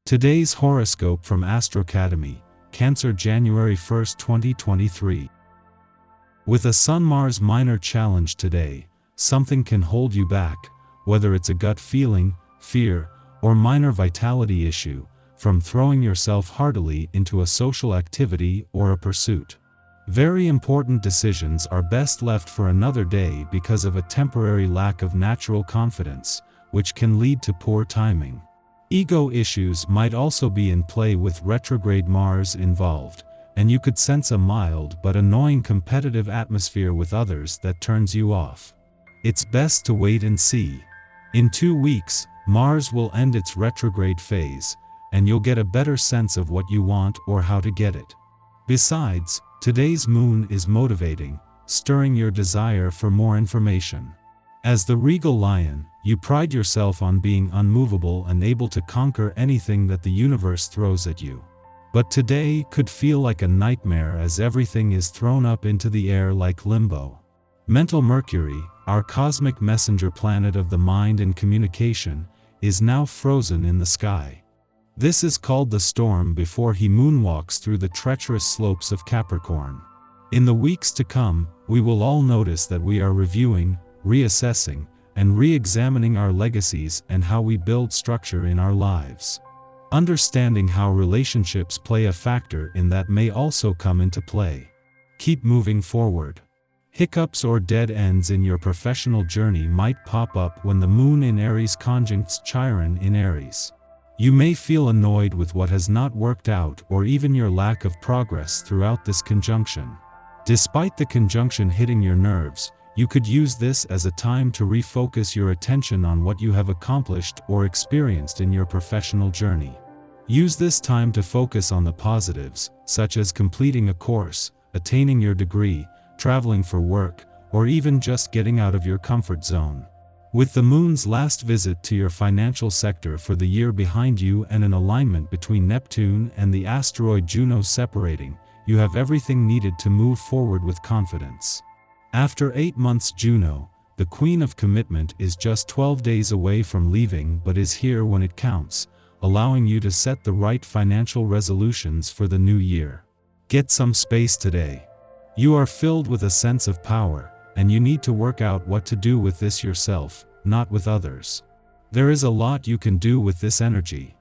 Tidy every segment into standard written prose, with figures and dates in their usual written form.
Today's horoscope from Astrocademy, Cancer, January 1, 2023. With a Sun-Mars minor challenge today, something can hold you back, whether it's a gut feeling, fear, or minor vitality issue, from throwing yourself heartily into a social activity or a pursuit. Very important decisions are best left for another day because of a temporary lack of natural confidence, which can lead to poor timing. Ego issues might also be in play with retrograde Mars involved, and you could sense a mild but annoying competitive atmosphere with others that turns you off. It's best to wait and see. In 2 weeks, Mars will end its retrograde phase, and you'll get a better sense of what you want or how to get it. Besides, today's moon is motivating, stirring your desire for more information. As the regal lion, you pride yourself on being unmovable and able to conquer anything that the universe throws at you. But today could feel like a nightmare as everything is thrown up into the air like limbo. Mental Mercury, our cosmic messenger planet of the mind and communication, is now frozen in the sky. This is called the storm before he moonwalks through the treacherous slopes of Capricorn. In the weeks to come, we will all notice that we are reviewing, reassessing, and re-examining our legacies and how we build structure in our lives. Understanding how relationships play a factor in that may also come into play. Keep moving forward. Hiccups or dead ends in your professional journey might pop up when the moon in Aries conjuncts Chiron in Aries. You may feel annoyed with what has not worked out or even your lack of progress throughout this conjunction. Despite the conjunction hitting your nerves, you could use this as a time to refocus your attention on what you have accomplished or experienced in your professional journey. Use this time to focus on the positives, such as completing a course, attaining your degree, traveling for work, or even just getting out of your comfort zone. With the moon's last visit to your financial sector for the year behind you and an alignment between Neptune and the asteroid Juno separating, you have everything needed to move forward with confidence. After 8 months, Juno, the Queen of Commitment, is just 12 days away from leaving but is here when it counts, allowing you to set the right financial resolutions for the new year. Get some space today. You are filled with a sense of power, and you need to work out what to do with this yourself, not with others. There is a lot you can do with this energy.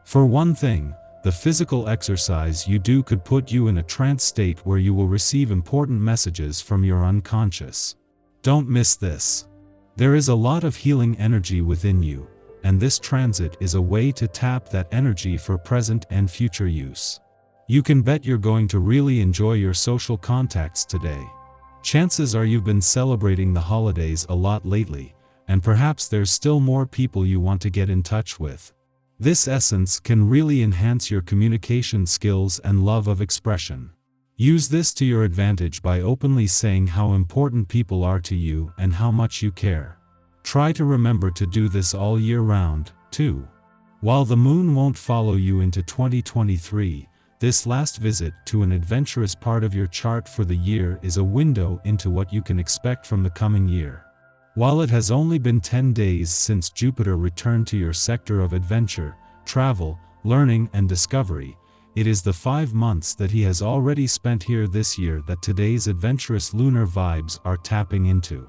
For one thing, the physical exercise you do could put you in a trance state where you will receive important messages from your unconscious. Don't miss this. There is a lot of healing energy within you, and this transit is a way to tap that energy for present and future use. You can bet you're going to really enjoy your social contacts today. Chances are you've been celebrating the holidays a lot lately, and perhaps there's still more people you want to get in touch with. This essence can really enhance your communication skills and love of expression. Use this to your advantage by openly saying how important people are to you and how much you care. Try to remember to do this all year round, too. While the moon won't follow you into 2023, this last visit to an adventurous part of your chart for the year is a window into what you can expect from the coming year. While it has only been 10 days since Jupiter returned to your sector of adventure, travel, learning, and discovery, it is the 5 months that he has already spent here this year that today's adventurous lunar vibes are tapping into.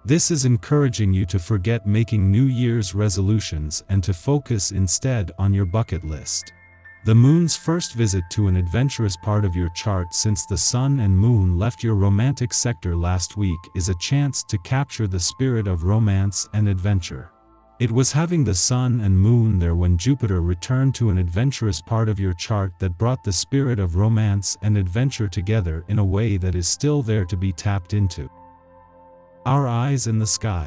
This is encouraging you to forget making New Year's resolutions and to focus instead on your bucket list. The moon's first visit to an adventurous part of your chart since the sun and moon left your romantic sector last week is a chance to capture the spirit of romance and adventure. It was having the sun and moon there when Jupiter returned to an adventurous part of your chart that brought the spirit of romance and adventure together in a way that is still there to be tapped into. Our eyes in the sky.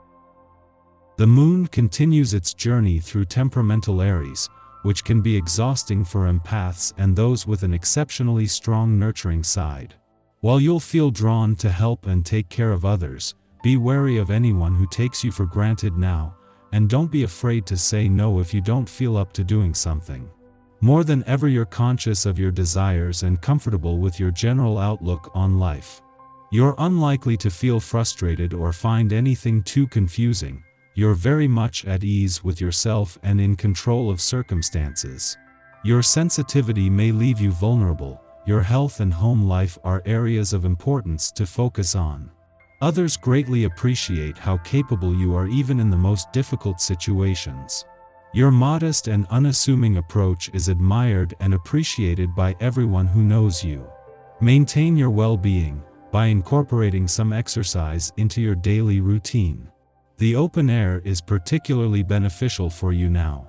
The moon continues its journey through temperamental Aries, which can be exhausting for empaths and those with an exceptionally strong nurturing side. While you'll feel drawn to help and take care of others, be wary of anyone who takes you for granted now, and don't be afraid to say no if you don't feel up to doing something. More than ever, you're conscious of your desires and comfortable with your general outlook on life. You're unlikely to feel frustrated or find anything too confusing. You're very much at ease with yourself and in control of circumstances. Your sensitivity may leave you vulnerable. Your health and home life are areas of importance to focus on. Others greatly appreciate how capable you are even in the most difficult situations. Your modest and unassuming approach is admired and appreciated by everyone who knows you. Maintain your well-being by incorporating some exercise into your daily routine. The open air is particularly beneficial for you now.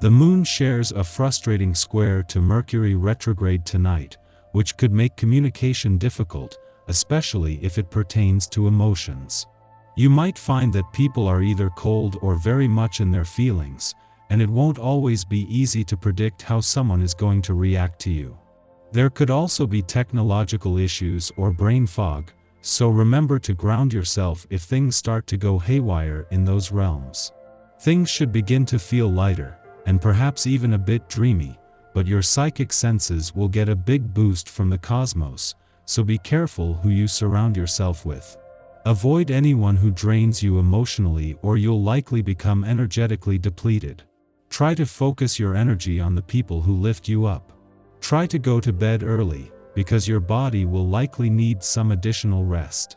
The moon shares a frustrating square to Mercury retrograde tonight, which could make communication difficult, especially if it pertains to emotions. You might find that people are either cold or very much in their feelings, and it won't always be easy to predict how someone is going to react to you. There could also be technological issues or brain fog, so remember to ground yourself if things start to go haywire in those realms. Things should begin to feel lighter, and perhaps even a bit dreamy, but your psychic senses will get a big boost from the cosmos, so be careful who you surround yourself with. Avoid anyone who drains you emotionally or you'll likely become energetically depleted. Try to focus your energy on the people who lift you up. Try to go to bed early, because your body will likely need some additional rest.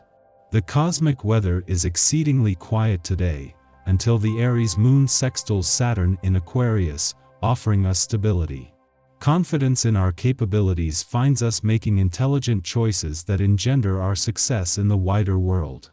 The cosmic weather is exceedingly quiet today, until the Aries moon sextiles Saturn in Aquarius, offering us stability. Confidence in our capabilities finds us making intelligent choices that engender our success in the wider world.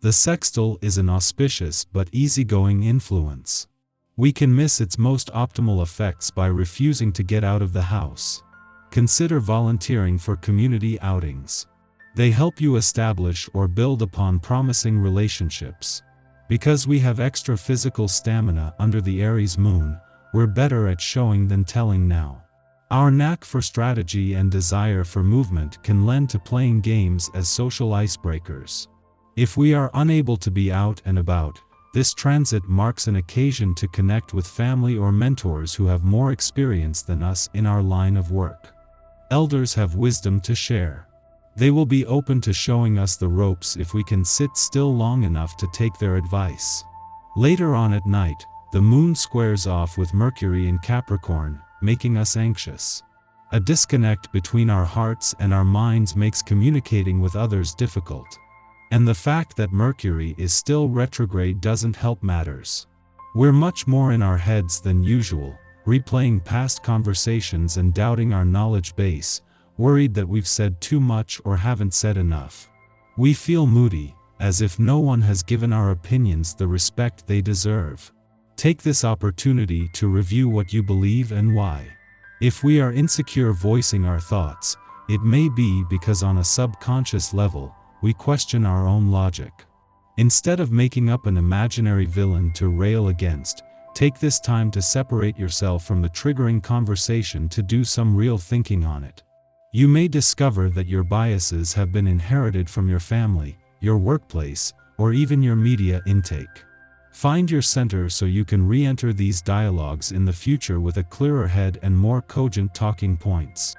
The sextile is an auspicious but easygoing influence. We can miss its most optimal effects by refusing to get out of the house. Consider volunteering for community outings. They help you establish or build upon promising relationships. Because we have extra physical stamina under the Aries moon, we're better at showing than telling now. Our knack for strategy and desire for movement can lend to playing games as social icebreakers. If we are unable to be out and about, this transit marks an occasion to connect with family or mentors who have more experience than us in our line of work. Elders have wisdom to share. They will be open to showing us the ropes if we can sit still long enough to take their advice. Later on at night, the moon squares off with Mercury in Capricorn, making us anxious. A disconnect between our hearts and our minds makes communicating with others difficult. And the fact that Mercury is still retrograde doesn't help matters. We're much more in our heads than usual, replaying past conversations and doubting our knowledge base, worried that we've said too much or haven't said enough. We feel moody, as if no one has given our opinions the respect they deserve. Take this opportunity to review what you believe and why. If we are insecure voicing our thoughts, it may be because on a subconscious level, we question our own logic. Instead of making up an imaginary villain to rail against, take this time to separate yourself from the triggering conversation to do some real thinking on it. You may discover that your biases have been inherited from your family, your workplace, or even your media intake. Find your center so you can re-enter these dialogues in the future with a clearer head and more cogent talking points.